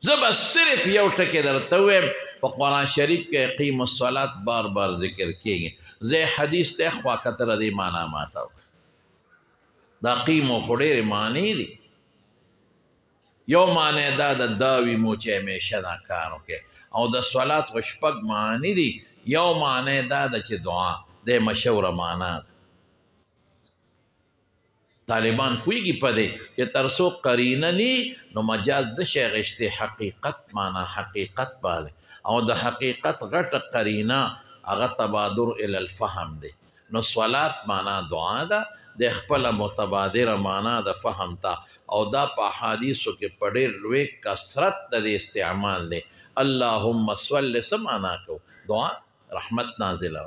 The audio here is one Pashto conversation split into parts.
زه به صرف یو ټکی درته ووایم په قرآن شریف کې اقیم الصلات بار بار ذکر کېږي زه حدیث ته خوا کتره دې معنا ماته وکړه دا قیمو خو ډېرې معنی دي یو معنی دا د داوي مو چې همیشه دا کار وکړي او د صلات خو شپږ معنی دي یو معنی دا ده چې دعا د مشهوره معنا ده طالبان پوهېږي په دې چې تر څو قرینه نی نو مجاز د شی غشتې حقیقت معنا حقیقت باندې او د حقیقت غټه قرینه هغه تبادر الی الفهم دی نو صلات معنا دعا ده د خپله متبادره معنا د فهم ته او دا په احادیثو کې په ډېر لوی کثرت د دې استعمال دی اللهم صل څه معنا کو دعا رحمت نازله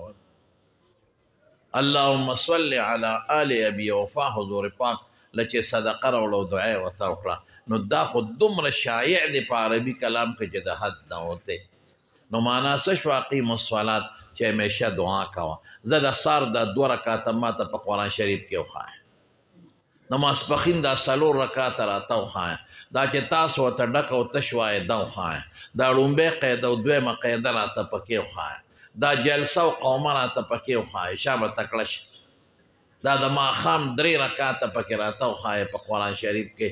اللهم صل على آل ابي وفا حضور پاک لچې صدقه راوړو دعا یې ورته وکړه نو دا خو دومره شایع دی په عربي کلام کې چې د حد نه وتی نو معنا څه شو اقیم الصلات چې همیشه دعا کوه زه د سار د 2 رکعاته ماته په قرآن شریف کې وښایه د ماسپښین دا 4 رکعاته راته وښایه دا چې تاسو ورته ډک او تش وایې دا وښایه دا لومبۍ قاعده او دویمه قاعده راته پکې وښایه دا جلسه او قومه راته پکې وښایه شابه تکړه شه دا د ماښام 3 رکعاته پکې راته وښایه په قرآن شریف کې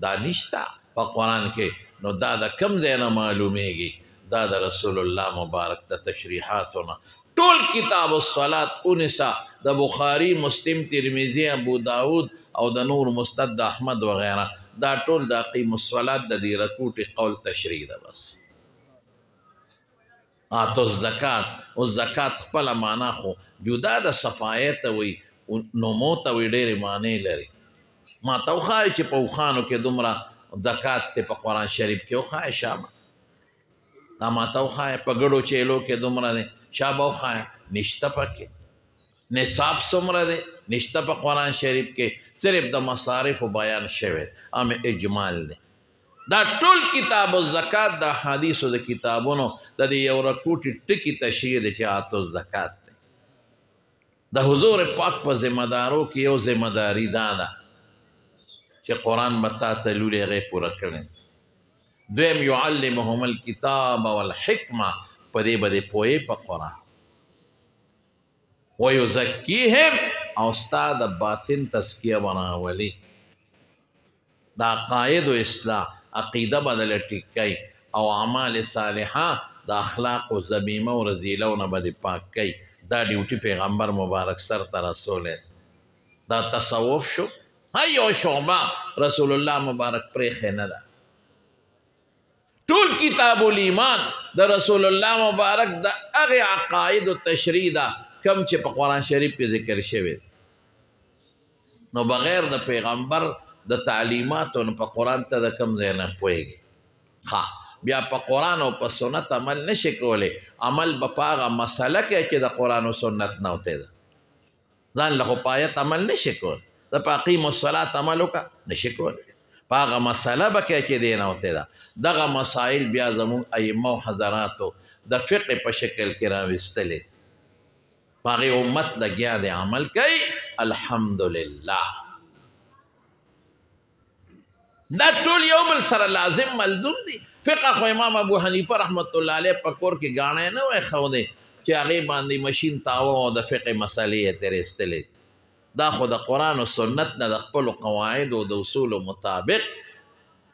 دا نشته په قرآن کې نو دا د کوم ځای نه معلومیږي دا د رسول الله مبارک د تشریحاتونه ټول کتاب الصلات اونسا د بخاری مسلم ترمذی ابو داود او د نور مستد د احمد وغیرہ دا ټول د اقیم الصلات د دې رکوټي قول تشریح ده بس آتو الزکات او زکات خپل معنا خو جدا د صفایت وي نومو ته وي ډېرې معنی لري ما ته وښایه چې په اوښانو کې دومره زکات ته په قرآن شریف کې وښایه شابه دا ما ته وښایه په ګډو چیلو کې دومره دی شابه وښایه نشته پکې نصاب څومره دی نشته په قرآن شریف کې صرف د مصارفو بیان شوی ام اجمال دی دا ټول کتاب الزکات د حدیثو د کتابونو د دې یو رکوټي ټکي تشریح دی چې آتو الزکات دی د حضور پاک په ذمہدارو کې یو ذمہداري دا ده چې قرآن به تا ته لولې هغې پوره کړی دویم یعلمهم الکتاب والحکمه په دې به دې پوهې په قرآن ویزکیهم او ستا د باطن تزکیه بناولي د عقاید و اصلاح عقیده بدل ټیکي او اعمال صالحه د اخلاق و ذمیمه و رذیلونه به دې پاک کوي دا ډیوټي پیغمبر مبارک سر ته رسولی دا تصوف شو هر یو شعبه رسول الله مبارک پرېښې نه ده ټول کتاب الایمان د رسول الله مبارک د هغې عقاید و تشریح ده کم چې په قرآن شریف کې ذکر شوی نو بغیر د پیغمبر د تعلیماتو نو په قرآن ته د کم ځای نه پوهېږي بیا په قرآن او په سنت عمل نشي کولی عمل به په هغه مسله کې چې د قرآن او سنت نه وتی ده ځان له خو په آیت عمل نشي کولی د په اقیم الصلات عمل وکړه نشي کولی په هغه مسله به کې چې دی نه وتی ده دغه مسایل بیا زمونږ ائمه او حضراتو د فقه په شکل کې راویستلي په هغې امت لګیا دی عمل کوي الحمدلله دا ټول یو بل سره لازم ملزوم دي فقه خو امام ابو حنیفه رحمت الله علیه په کور کې ګاڼی نه وای ښودی چې هغې باندې مشین تاوه او د فقه مسلې یې ترې ایستلې دا خو د قرآن و سنت نه د خپلو قواعدو د اصولو مطابق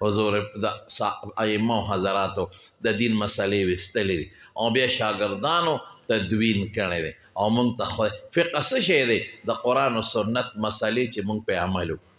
حضور د ائمه و حضراتو د دین مسلې ویستلې دي او بیا شاګردانو تدوین کړی دی او موږ ته فقه څه شی دی د قرآن و سنت مسلې چې موږ پې عمل وکړو